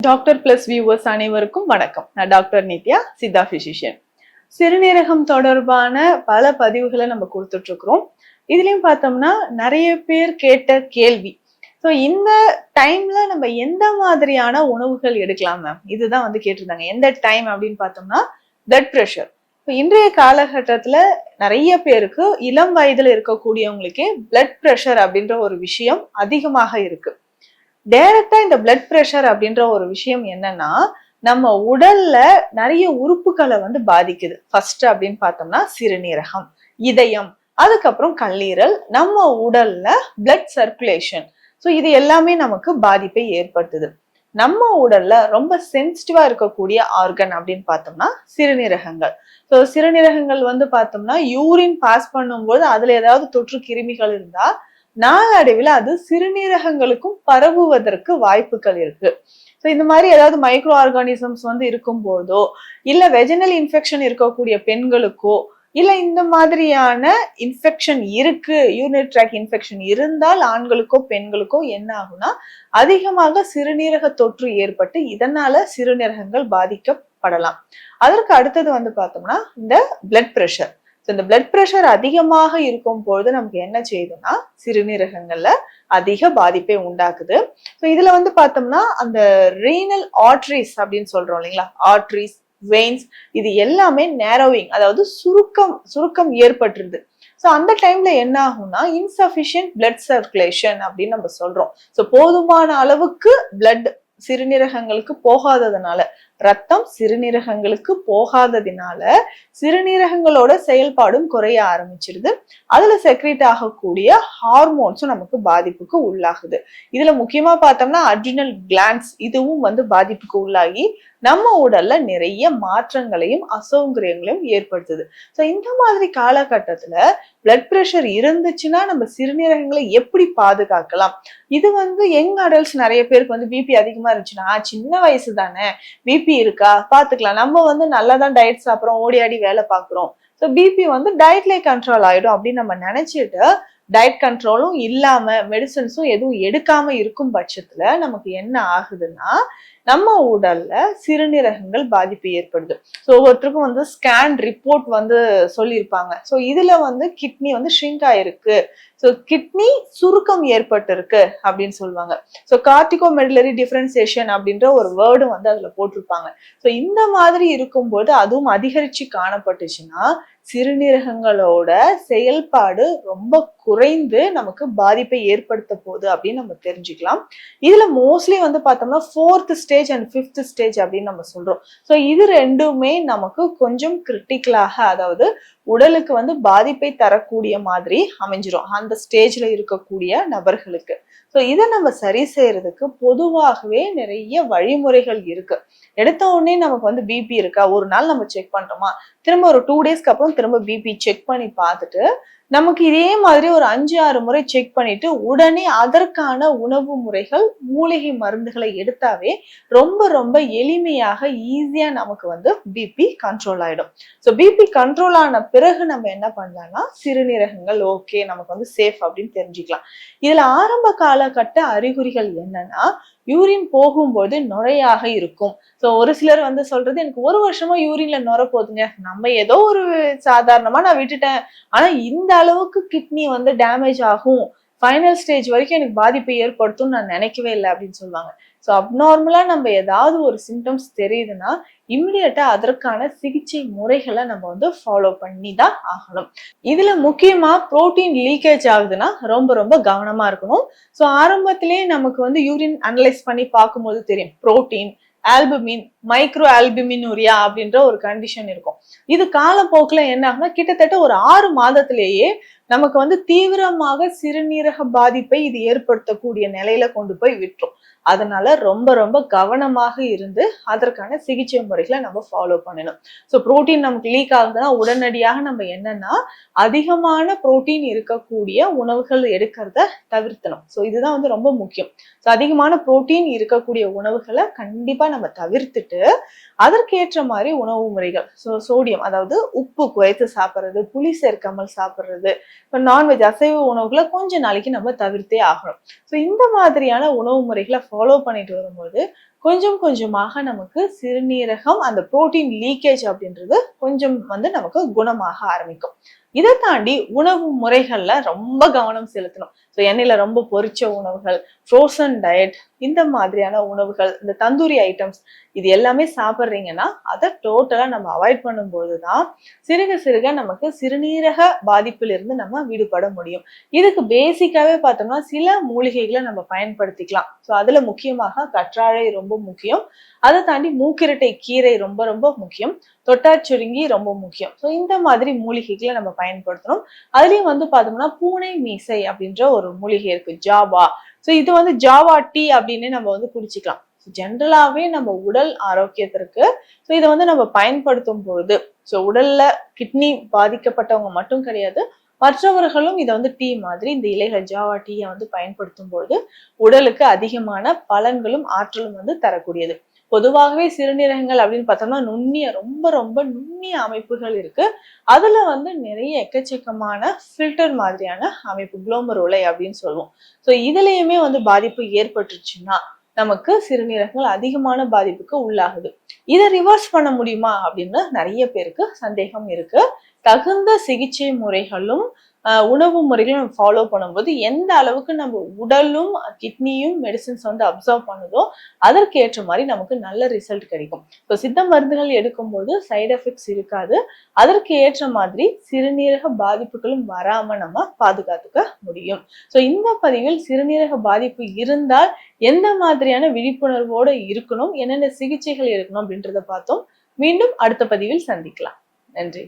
Doctor plus viewers அனைவருக்கும் வணக்கம். நான் டாக்டர் நித்யா, சித்தா பிசிஷியன். சிறுநீரகம் தொடர்பான பல பதிவுகளை நம்ம கொடுத்துட்டு இருக்கிறோம். இதுலயும் பார்த்தோம்னா நிறைய பேர் கேட்ட கேள்வி, ஸோ இந்த டைம்ல நம்ம எந்த மாதிரியான உணவுகள் எடுக்கலாம் மேம், இதுதான் வந்து கேட்டிருந்தாங்க. எந்த டைம் அப்படின்னு பார்த்தோம்னா பிளட் ப்ரெஷர். இன்றைய காலகட்டத்துல நிறைய பேருக்கு இளம் வயதுல இருக்கக்கூடியவங்களுக்கே பிளட் ப்ரெஷர் அப்படின்ற ஒரு விஷயம் அதிகமாக இருக்கு. டைரக்டா இந்த பிளட் ப்ரெஷர் அப்படின்ற ஒரு விஷயம் என்னன்னா, நம்ம உடல்ல நிறைய உறுப்புகளை வந்து பாதிக்குது. ஃபர்ஸ்ட் அப்படின்னு பார்த்தோம்னா சிறுநீரகம், இதயம், அதுக்கப்புறம் கல்லீரல், நம்ம உடல்ல பிளட் சர்க்குலேஷன். ஸோ இது எல்லாமே நமக்கு பாதிப்பை ஏற்படுத்துது. நம்ம உடல்ல ரொம்ப சென்சிட்டிவா இருக்கக்கூடிய ஆர்கன் அப்படின்னு பார்த்தோம்னா சிறுநீரகங்கள். ஸோ சிறுநீரகங்கள் வந்து பார்த்தோம்னா யூரின் பாஸ் பண்ணும்போது அதுல ஏதாவது தொற்று கிருமிகள் இருந்தா நாளடைவில் அது சிறுநீரகங்களுக்கும் பரவுவதற்கு வாய்ப்புகள் இருக்கு. ஸோ இந்த மாதிரி ஏதாவது மைக்ரோ ஆர்கானிசம்ஸ் வந்து இருக்கும் போதோ, இல்ல வெஜினல் இன்ஃபெக்ஷன் இருக்கக்கூடிய பெண்களுக்கோ, இல்ல இந்த மாதிரியான இன்ஃபெக்ஷன் இருக்கு, யூரினரி ட்ராக் இன்ஃபெக்ஷன் இருந்தால் ஆண்களுக்கோ பெண்களுக்கோ என்ன ஆகும்னா அதிகமாக சிறுநீரக தொற்று ஏற்பட்டு இதனால சிறுநீரகங்கள் பாதிக்கப்படலாம். அதற்கு அடுத்தது வந்து பார்த்தோம்னா இந்த பிளட் ப்ரெஷர். இந்த பிளட் ப்ரெஷர் அதிகமாக இருக்கும் பொழுது நமக்கு என்ன செய்யுதுன்னா சிறுநீரகங்கள்ல அதிக பாதிப்பை உண்டாக்குது. ஸோ இதுல வந்து பார்த்தோம்னா அந்த ரீனல் ஆர்டரிஸ் அப்படின்னு சொல்றோம் இல்லைங்களா, ஆர்டரிஸ், வெயின்ஸ், இது எல்லாமே நேரோவிங், அதாவது சுருக்கம் ஏற்பட்டுருது. ஸோ அந்த டைம்ல என்ன ஆகும்னா இன்சஃபிஷியன்ட் பிளட் சர்க்குலேஷன் அப்படின்னு நம்ம சொல்றோம். ஸோ போதுமான அளவுக்கு பிளட் சிறுநீரகங்களுக்கு போகாததுனால, ரத்தம் சிறுநீரகங்களுக்கு போகாததினால சிறுநீரகங்களோட செயல்பாடும் குறைய ஆரம்பிச்சிருது. அதுல செக்ரேட் ஆகக்கூடிய ஹார்மோன்ஸும் நமக்கு பாதிப்புக்கு உள்ளாகுது. இதுல முக்கியமா பார்த்தோம்னா அட்ரினல் கிளாண்ட்ஸ், இதுவும் வந்து பாதிப்புக்கு உள்ளாகி நம்ம உடல்ல நிறைய மாற்றங்களையும் அசௌகரியங்களையும் ஏற்படுத்துது. ஸோ இந்த மாதிரி காலகட்டத்துல பிளட் ப்ரெஷர் இருந்துச்சுன்னா நம்ம சிறுநீரகங்களை எப்படி பாதுகாக்கலாம்? இது வந்து யங் அடல்ட்ஸ் நிறைய பேருக்கு வந்து பிபி அதிகமா இருந்துச்சுன்னா, சின்ன வயசு தானே, பிபி இருக்கா பாத்துக்கலாம், நம்ம வந்து நல்லா தான் டயட் சாப்பிட்றோம், ஓடி ஆடி வேலை பார்க்குறோம், ஸோ பிபி வந்து டயட்லேயே கண்ட்ரோல் ஆயிடும் அப்படின்னு நம்ம நினைச்சிட்டு டயட் கண்ட்ரோலும் இல்லாம மெடிசன்ஸும் எதுவும் எடுக்காம இருக்கும் பட்சத்துல நமக்கு என்ன ஆகுதுன்னா நம்ம உடல்ல சிறுநீரகங்கள் பாதிப்பு ஏற்படுது. ஸோ ஒவ்வொருத்தருக்கும் வந்து ஸ்கேன் ரிப்போர்ட் வந்து சொல்லியிருப்பாங்க. ஸோ இதுல வந்து கிட்னி வந்து ஷ்ரிங்க் ஆயிருக்கு, ஸோ கிட்னி சுருக்கம் ஏற்பட்டு இருக்கு அப்படின்னு சொல்லுவாங்க. ஸோ கார்டிகோ மெடுலரி டிஃபரன்சியேஷன் அப்படின்ற ஒரு வேர்டு வந்து அதுல போட்டிருப்பாங்க. ஸோ இந்த மாதிரி இருக்கும்போது அதுவும் அதிகரிச்சு காணப்பட்டுச்சுன்னா சிறுநீரகங்களோட செயல்பாடு ரொம்ப குறைந்து நமக்கு பாதிப்பை ஏற்படுத்த போகுது அப்படின்னு நம்ம தெரிஞ்சுக்கலாம். இதுல மோஸ்ட்லி வந்து பார்த்தோம்னா 4th stage and 5th stage அப்படின்னு நம்ம சொல்றோம். ஸோ இது ரெண்டுமே நமக்கு கொஞ்சம் கிரிட்டிக்கலாக, அதாவது உடலுக்கு வந்து பாதிப்பை தரக்கூடிய மாதிரி அமைஞ்சிரும் அந்த ஸ்டேஜ்ல இருக்கக்கூடிய நபர்களுக்கு. ஸோ இதை நம்ம சரி செய்யறதுக்கு பொதுவாகவே நிறைய வழிமுறைகள் இருக்கு. எடுத்த உடனே நமக்கு வந்து பிபி இருக்கா, ஒரு நாள் நம்ம செக் பண்றோமா, திரும்ப ஒரு 2 டேஸ்க்கு அப்புறம் திரும்ப பிபி செக் பண்ணி பார்த்துட்டு நமக்கு இதே மாதிரி ஒரு 5-6 முறை செக் பண்ணிட்டு உடனே அதற்கான உணவு முறைகள், மூலிகை மருந்துகளை எடுத்தாவே ரொம்ப ரொம்ப எளிமையாக ஈஸியா நமக்கு வந்து பிபி கண்ட்ரோல் ஆயிடும். ஸோ பிபி கண்ட்ரோல் ஆன பிறகு நம்ம என்ன பண்ணலாம்னா சிறுநீரகங்கள் ஓகே, நமக்கு வந்து சேஃப் அப்படின்னு தெரிஞ்சுக்கலாம். இதுல ஆரம்ப காலகட்ட அறிகுறிகள் என்னன்னா யூரின் போகும்போது நுரையாக இருக்கும். ஸோ ஒரு சிலர் வந்து சொல்றது, எனக்கு 1 வருஷமா யூரின்ல நுரை போகுதுங்க, நம்ம ஏதோ ஒரு சாதாரணமா நான் விட்டுட்டேன், ஆனா இந்த அளவுக்கு கிட்னி வந்து டேமேஜ் ஆகும், ஃபைனல் ஸ்டேஜ் வரைக்கும் எனக்கு பாதிப்பை ஏற்படுத்தும் நான் நினைக்கவே இல்லை அப்படின்னு சொல்லுவாங்க. ஸோ அப்நார்மலா நம்ம ஏதாவது ஒரு சிம்டம்ஸ் தெரியுதுன்னா இம்மிடியட்டா அதற்கான சிகிச்சை முறைகளை நம்ம வந்து ஃபாலோ பண்ணி தான் ஆகணும். இதுல முக்கியமா புரோட்டீன் லீக்கேஜ் ஆகுதுன்னா ரொம்ப ரொம்ப கவனமா இருக்கணும். ஸோ ஆரம்பத்திலேயே நமக்கு வந்து யூரின் அனலைஸ் பண்ணி பார்க்கும்போது தெரியும் புரோட்டீன், ஆல்புமின், மைக்ரோ ஆல்புமினூரியா அப்படின்ற ஒரு கண்டிஷன் இருக்கும். இது காலப்போக்குல என்ன ஆகுனா கிட்டத்தட்ட ஒரு 6 மாதத்திலேயே நமக்கு வந்து தீவிரமாக சிறுநீரக பாதிப்பை இது ஏற்படுத்தக்கூடிய நிலையில கொண்டு போய் விட்டுரும். அதனால ரொம்ப ரொம்ப கவனமாக இருந்து அதற்கான சிகிச்சை முறைகளை நம்ம ஃபாலோ பண்ணணும். ஸோ புரோட்டீன் நமக்கு லீக் ஆகுதுன்னா உடனடியாக நம்ம என்னன்னா அதிகமான புரோட்டீன் இருக்கக்கூடிய உணவுகள் எடுக்கிறத தவிர்த்தணும். ஸோ இதுதான் வந்து ரொம்ப முக்கியம். ஸோ அதிகமான புரோட்டீன் இருக்கக்கூடிய உணவுகளை கண்டிப்பா நம்ம தவிர்த்துட்டு அதற்கேற்ற மாதிரி உணவு முறைகள், சோடியம் அதாவது உப்பு குறைத்து சாப்பிட்றது, புளி சேர்க்காமல் சாப்பிட்றது, நான்வெஜ் அசைவ உணவுகளை கொஞ்ச நாளைக்கு நம்ம தவிர்த்தே ஆகணும். ஸோ இந்த மாதிரியான உணவு முறைகளை ஃபாலோ பண்ணிட்டு வரும்போது கொஞ்சம் கொஞ்சமாக நமக்கு சிறுநீரகம் அந்த புரோட்டீன் லீக்கேஜ் அப்படின்றது கொஞ்சம் நமக்கு குணமாக ஆரம்பிக்கும். இதை தாண்டி உணவு முறைகள்ல ரொம்ப கவனம் செலுத்தணும். ஸோ எண்ணெயில ரொம்ப பொரிச்ச உணவுகள், ஃப்ரோசன் டயட், இந்த மாதிரியான உணவுகள், இந்த தந்தூரி ஐட்டம்ஸ், இது எல்லாமே சாப்பிட்றீங்கன்னா அதை டோட்டலா நம்ம அவாய்ட் பண்ணும்பொழுதுதான் சிறுக சிறுக நமக்கு சிறுநீரக பாதிப்பிலிருந்து நம்ம விடுபட முடியும். இதுக்கு பேசிக்காவே பார்த்தோம்னா சில மூலிகைகளை நம்ம பயன்படுத்திக்கலாம். ஸோ அதுல முக்கியமாக கற்றாழை ரொம்ப முக்கியம். அதை தாண்டி மூக்கிரட்டை கீரை ரொம்ப ரொம்ப முக்கியம். தொட்டாச்சுருங்கி ரொம்ப முக்கியம். ஸோ இந்த மாதிரி மூலிகைகளை நம்ம பயன்படுத்தணும். அதுலயும் பார்த்தோம்னா பூனை மீசை அப்படின்ற ஒரு மூலிகை இருக்கு, ஜாவா. ஸோ இது ஜாவா டீ அப்படின்னு நம்ம குடிச்சிக்கலாம். ஜென்ரலாவே நம்ம உடல் ஆரோக்கியத்திற்கு ஸோ இதை நம்ம பயன்படுத்தும் பொழுது ஸோ உடல்ல கிட்னி பாதிக்கப்பட்டவங்க மட்டும் கிடையாது, மற்றவர்களும் இதை டீ மாதிரி இந்த இலைகள் ஜாவா டீயை பயன்படுத்தும் பொழுது உடலுக்கு அதிகமான பலன்களும் ஆற்றலும் தரக்கூடியது. பொதுவாகவே சிறுநீரகங்கள் அப்படின்னு பார்த்தோம்னா நுண்ணிய ரொம்ப ரொம்ப நுண்ணிய அமைப்புகள் இருக்கு. அதுல நிறைய எக்கச்சக்கமான ஃபில்டர் மாதிரியான அமைப்பு, குளோமருலை அப்படின்னு சொல்லுவோம். ஸோ இதுலயுமே பாதிப்பு ஏற்பட்டுருச்சுன்னா நமக்கு சிறுநீரகங்கள் அதிகமான பாதிப்புக்கு உள்ளாகுது. இதை ரிவர்ஸ் பண்ண முடியுமா அப்படின்னு நிறைய பேருக்கு சந்தேகம் இருக்கு. தகுந்த சிகிச்சை முறைகளும் உணவு முறைகளும் நம்ம ஃபாலோ பண்ணும்போது எந்த அளவுக்கு நம்ம உடலும் கிட்னியும் மெடிசின்ஸ் அப்சர்வ் பண்ணுதோ அதற்கு ஏற்ற மாதிரி நமக்கு நல்ல ரிசல்ட் கிடைக்கும். ஸோ சித்த மருந்துகள் எடுக்கும்போது சைடு எஃபெக்ட்ஸ் இருக்காது. அதற்கு ஏற்ற மாதிரி சிறுநீரக பாதிப்புகளும் வராம நம்ம பாதுகாத்துக்க முடியும். ஸோ இந்த பதிவில் சிறுநீரக பாதிப்பு இருந்தால் எந்த மாதிரியான விழிப்புணர்வோட இருக்கணும், என்னென்ன சிகிச்சைகள் எடுக்கணும் அப்படின்றத பார்த்தோம். மீண்டும் அடுத்த பதிவில் சந்திக்கலாம். நன்றி.